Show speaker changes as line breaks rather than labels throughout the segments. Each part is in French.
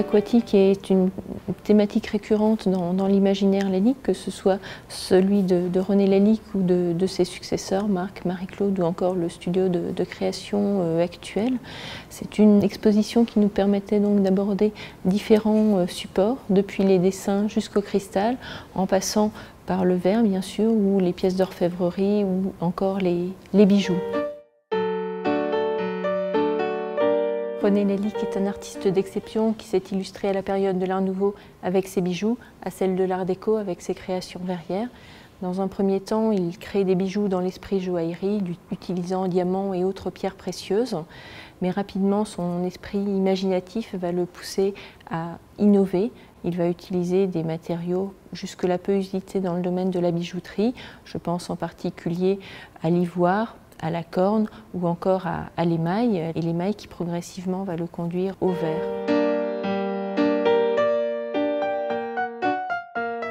aquatique est une thématique récurrente dans l'imaginaire laïque, que ce soit celui de René Lalique ou de ses successeurs, Marc, Marie-Claude ou encore le studio de création actuel. C'est une exposition qui nous permettait donc d'aborder différents supports, depuis les dessins jusqu'au cristal, en passant par le verre bien sûr, ou les pièces d'orfèvrerie ou encore les bijoux. René Lalique est un artiste d'exception qui s'est illustré à la période de l'Art Nouveau avec ses bijoux, à celle de l'Art déco avec ses créations verrières. Dans un premier temps, il crée des bijoux dans l'esprit joaillerie, utilisant diamants et autres pierres précieuses. Mais rapidement, son esprit imaginatif va le pousser à innover. Il va utiliser des matériaux jusque-là peu usités dans le domaine de la bijouterie. Je pense en particulier à l'ivoire, à la corne ou encore à l'émail, et l'émail qui progressivement va le conduire au verre.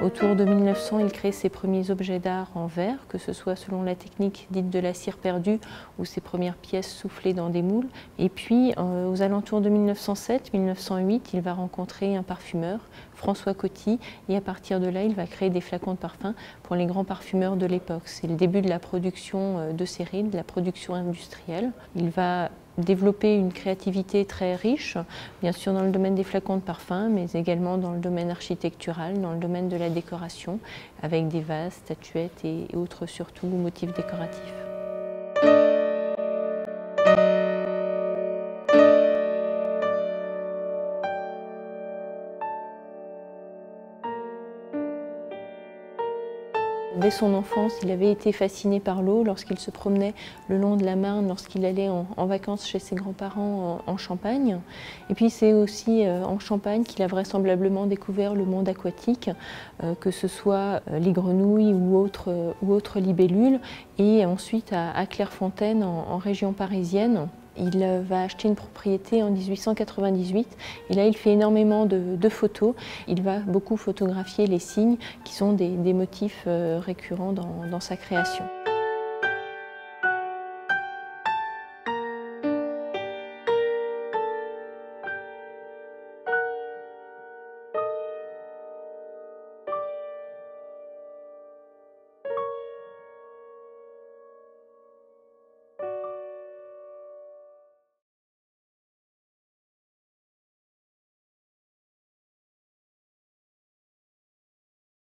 Autour de 1900, il crée ses premiers objets d'art en verre, que ce soit selon la technique dite de la cire perdue ou ses premières pièces soufflées dans des moules. Et puis, aux alentours de 1907-1908, il va rencontrer un parfumeur, François Coty, et à partir de là, il va créer des flacons de parfum pour les grands parfumeurs de l'époque. C'est le début de la production de série, de la production industrielle. Il va développer une créativité très riche, bien sûr dans le domaine des flacons de parfum, mais également dans le domaine architectural, dans le domaine de la décoration, avec des vases, statuettes et autres surtout motifs décoratifs. Dès son enfance, il avait été fasciné par l'eau lorsqu'il se promenait le long de la Marne, lorsqu'il allait en vacances chez ses grands-parents en Champagne. Et puis c'est aussi en Champagne qu'il a vraisemblablement découvert le monde aquatique, que ce soit les grenouilles ou autres libellules. Et ensuite à Clairefontaine, en région parisienne. Il va acheter une propriété en 1898 et là il fait énormément de photos. Il va beaucoup photographier les cygnes qui sont des motifs récurrents dans sa création.